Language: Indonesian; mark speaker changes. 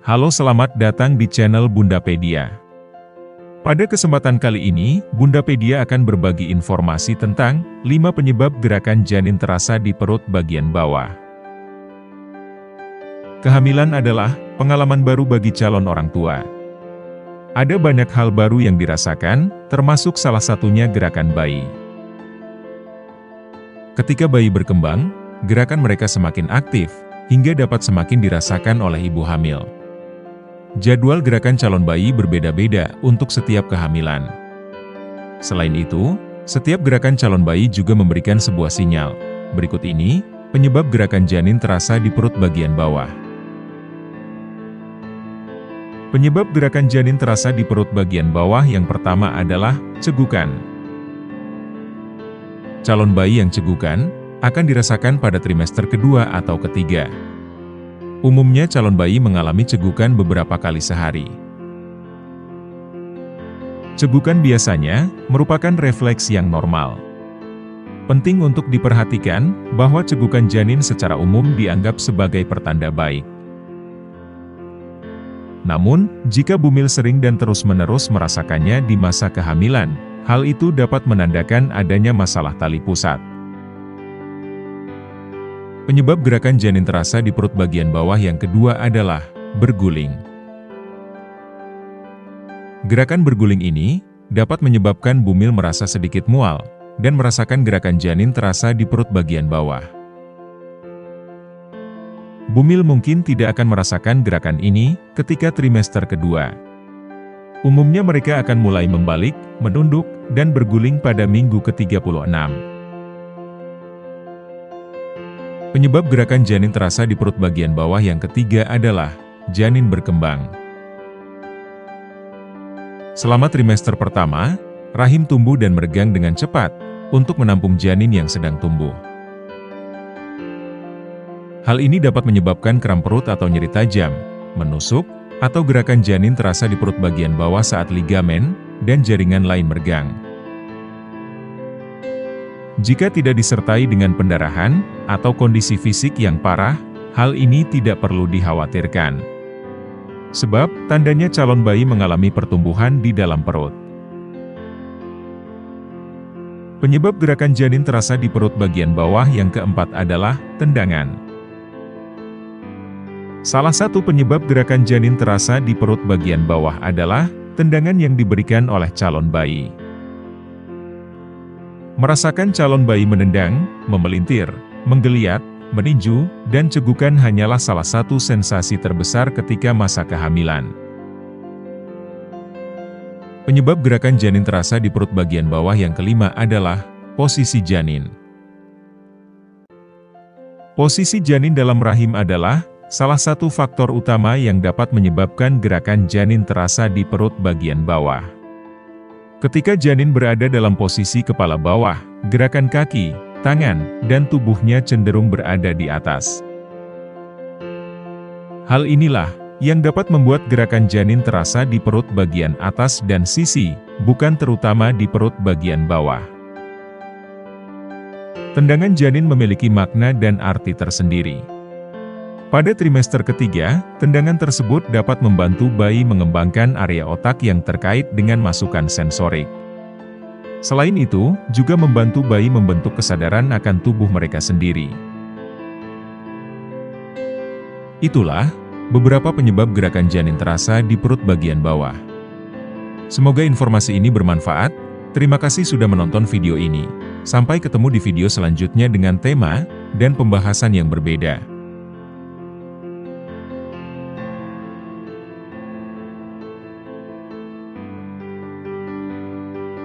Speaker 1: Halo, selamat datang di channel Bundapedia. Pada kesempatan kali ini, Bundapedia akan berbagi informasi tentang 5 penyebab gerakan janin terasa di perut bagian bawah. Kehamilan adalah pengalaman baru bagi calon orang tua. Ada banyak hal baru yang dirasakan, termasuk salah satunya gerakan bayi. Ketika bayi berkembang, gerakan mereka semakin aktif, hingga dapat semakin dirasakan oleh ibu hamil. Jadwal gerakan calon bayi berbeda-beda untuk setiap kehamilan. Selain itu, setiap gerakan calon bayi juga memberikan sebuah sinyal. Berikut ini, penyebab gerakan janin terasa di perut bagian bawah. Penyebab gerakan janin terasa di perut bagian bawah yang pertama adalah cegukan. Calon bayi yang cegukan akan dirasakan pada trimester kedua atau ketiga. Umumnya calon bayi mengalami cegukan beberapa kali sehari. Cegukan biasanya merupakan refleks yang normal. Penting untuk diperhatikan bahwa cegukan janin secara umum dianggap sebagai pertanda baik. Namun, jika bumil sering dan terus-menerus merasakannya di masa kehamilan, hal itu dapat menandakan adanya masalah tali pusat. Penyebab gerakan janin terasa di perut bagian bawah yang kedua adalah berguling. Gerakan berguling ini dapat menyebabkan bumil merasa sedikit mual dan merasakan gerakan janin terasa di perut bagian bawah. Bumil mungkin tidak akan merasakan gerakan ini ketika trimester kedua. Umumnya mereka akan mulai membalik, menunduk, dan berguling pada minggu ke-36. Penyebab gerakan janin terasa di perut bagian bawah yang ketiga adalah janin berkembang. Selama trimester pertama, rahim tumbuh dan meregang dengan cepat untuk menampung janin yang sedang tumbuh. Hal ini dapat menyebabkan kram perut atau nyeri tajam, menusuk, atau gerakan janin terasa di perut bagian bawah saat ligamen dan jaringan lain meregang. Jika tidak disertai dengan pendarahan atau kondisi fisik yang parah, hal ini tidak perlu dikhawatirkan. Sebab, tandanya calon bayi mengalami pertumbuhan di dalam perut. Penyebab gerakan janin terasa di perut bagian bawah yang keempat adalah tendangan. Salah satu penyebab gerakan janin terasa di perut bagian bawah adalah tendangan yang diberikan oleh calon bayi. Merasakan calon bayi menendang, memelintir, menggeliat, meninju, dan cegukan hanyalah salah satu sensasi terbesar ketika masa kehamilan. Penyebab gerakan janin terasa di perut bagian bawah yang kelima adalah posisi janin. Posisi janin dalam rahim adalah salah satu faktor utama yang dapat menyebabkan gerakan janin terasa di perut bagian bawah. Ketika janin berada dalam posisi kepala bawah, gerakan kaki, tangan, dan tubuhnya cenderung berada di atas. Hal inilah yang dapat membuat gerakan janin terasa di perut bagian atas dan sisi, bukan terutama di perut bagian bawah. Tendangan janin memiliki makna dan arti tersendiri. Pada trimester ketiga, tendangan tersebut dapat membantu bayi mengembangkan area otak yang terkait dengan masukan sensorik. Selain itu, juga membantu bayi membentuk kesadaran akan tubuh mereka sendiri. Itulah beberapa penyebab gerakan janin terasa di perut bagian bawah. Semoga informasi ini bermanfaat. Terima kasih sudah menonton video ini. Sampai ketemu di video selanjutnya dengan tema dan pembahasan yang berbeda.